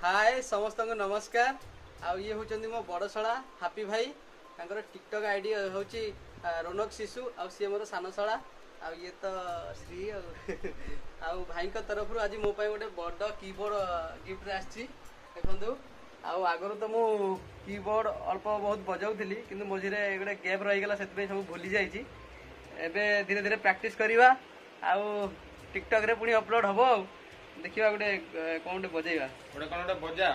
हाय समस्त को नमस्कार। आउ ये होचंदी मो बड़ शला हापी भाई तांकर टिकटॉक आईडी होची रोनक शिशु आउ सी मोर सान शला आउ ये तो श्री आउ भाई का तरफ आज मो पाई गोटे बड़ कीबोर्ड गिफ्ट आछि देखंतु। आउ आगर तो मु कीबोर्ड अल्प बहुत बजाउली किंतु मझिरे गोटे गैप रही गला सेति सब भूली जाइछि। एबे धीरे धीरे प्रैक्टिस करिवा आउ टिकटॉक रे पुनी अपलोड हबो। देखिवा गोटे कोन बजेगा गोटे कोन गोटे बजा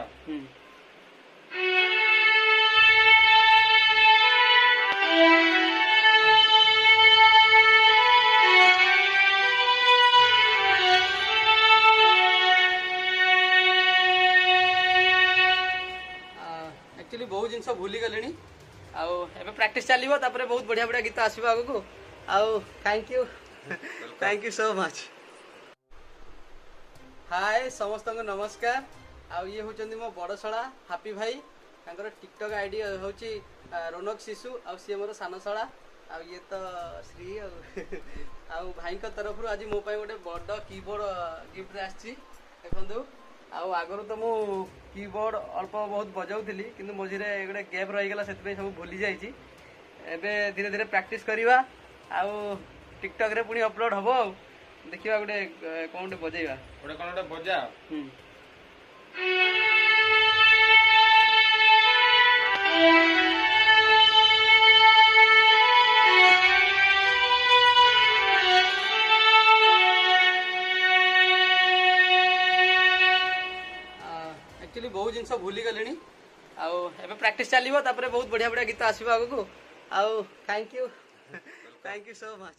एक्चुअली बहुत जिनस भूली गले आउ एबे प्रैक्टिस चलिबो तापरे बहुत बढ़िया बढ़िया गीत आसीबो आगो आउ थैंक यू सो मच। हाय समस्त को नमस्कार। आउ ये होचंदी मो बड़ शला हापी भाई तांकर टिकटॉक आईडी होची रोनक शिशु आउ सी मोर सान शला आउ ये तो श्री आउ भाई का तरफ आज मो पाई गोटे बड़ कीबोर्ड गिफ्ट आछि देखंतु। आउ आगर तो मु कीबोर्ड अल्प बहुत बजाउली किंतु मझिरे गोटे गैप रही गला सेति सब भूली जाइछि। एबे धीरे धीरे प्रैक्टिस करिवा आउ टिकटॉक रे पुनी अपलोड हबो। देखिवा गोटे कोन गोटे बजेगा गोटे कोन गोटे बजा एक्चुअली बहुत जिनस भूली गले आउ एबे प्रैक्टिस चलिबो तापरे बहुत बढ़िया बढ़िया गीत आसीबो आगो आउ थैंक यू सो मच।